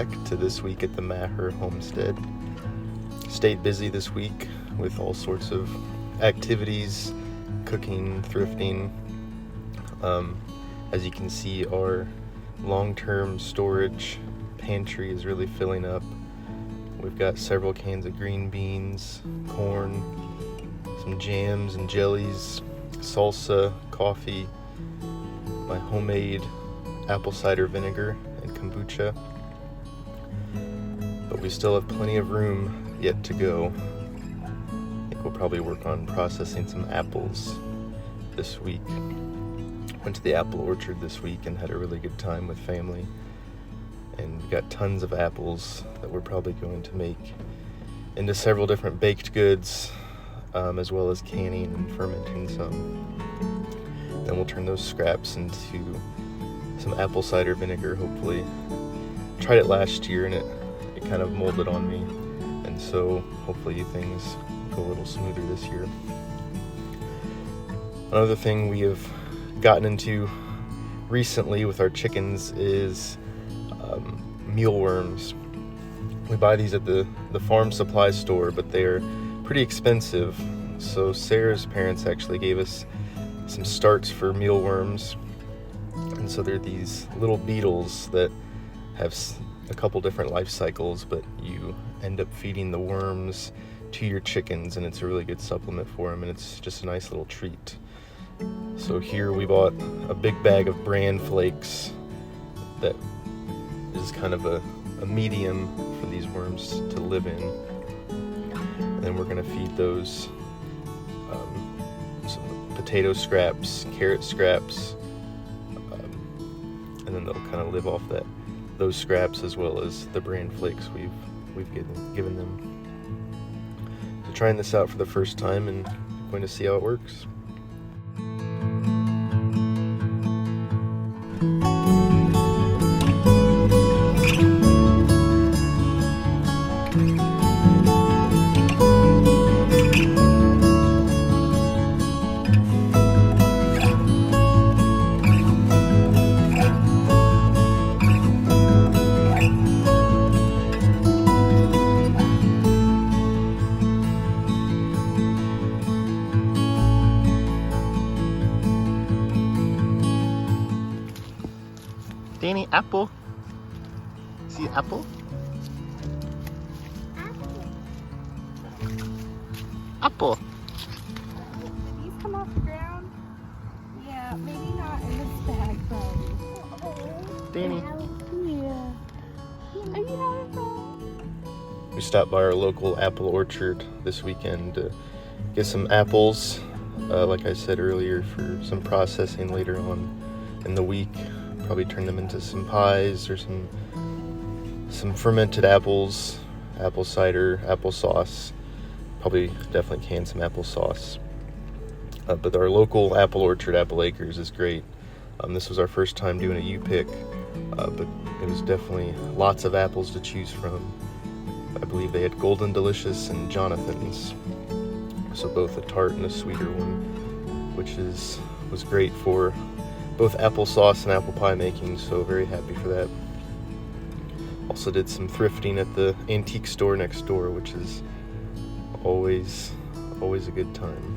back to this week at the Maher Homestead. Stayed busy this week with all sorts of activities, cooking, thrifting. As you can see, our long-term storage pantry is really filling up. We've got several cans of green beans, corn, some jams and jellies, salsa, coffee, my homemade apple cider vinegar and kombucha. But we still have plenty of room yet to go. I think we'll probably work on processing some apples this week. Went to the apple orchard this week and had a really good time with family. And we got tons of apples that we're probably going to make into several different baked goods, as well as canning and fermenting some. Then we'll turn those scraps into some apple cider vinegar, hopefully. Tried it last year and it kind of molded on me, and so hopefully things go a little smoother this year. Another thing we have gotten into recently with our chickens is mealworms. We buy these at the farm supply store, but they're pretty expensive. So Sarah's parents actually gave us some starts for mealworms. And so they're these little beetles that have a couple different life cycles, but you end up feeding the worms to your chickens, and it's a really good supplement for them, and it's just a nice little treat. So here we bought a big bag of bran flakes that is kind of a medium for these worms to live in. And then we're going to feed those some potato scraps, carrot scraps, and then they'll kind of live off those scraps as well as the bran flakes we've given them. So trying this out for the first time and going to see how it works. Danny, apple. See apple? Apple. Did these come off the ground? Yeah, maybe not in this bag, but... Danny. Yeah. Are you having fun? We stopped by our local apple orchard this weekend to get some apples, like I said earlier, for some processing later on in the week. Probably turn them into some pies or some fermented apples, apple cider, applesauce. Probably definitely can some applesauce. But our local apple orchard, Apple Acres, is great. This was our first time doing a U-pick, but it was definitely lots of apples to choose from. I believe they had Golden Delicious and Jonathan's, so both a tart and a sweeter one, which was great for both applesauce and apple pie making, so very happy for that. Also did some thrifting at the antique store next door, which is always a good time.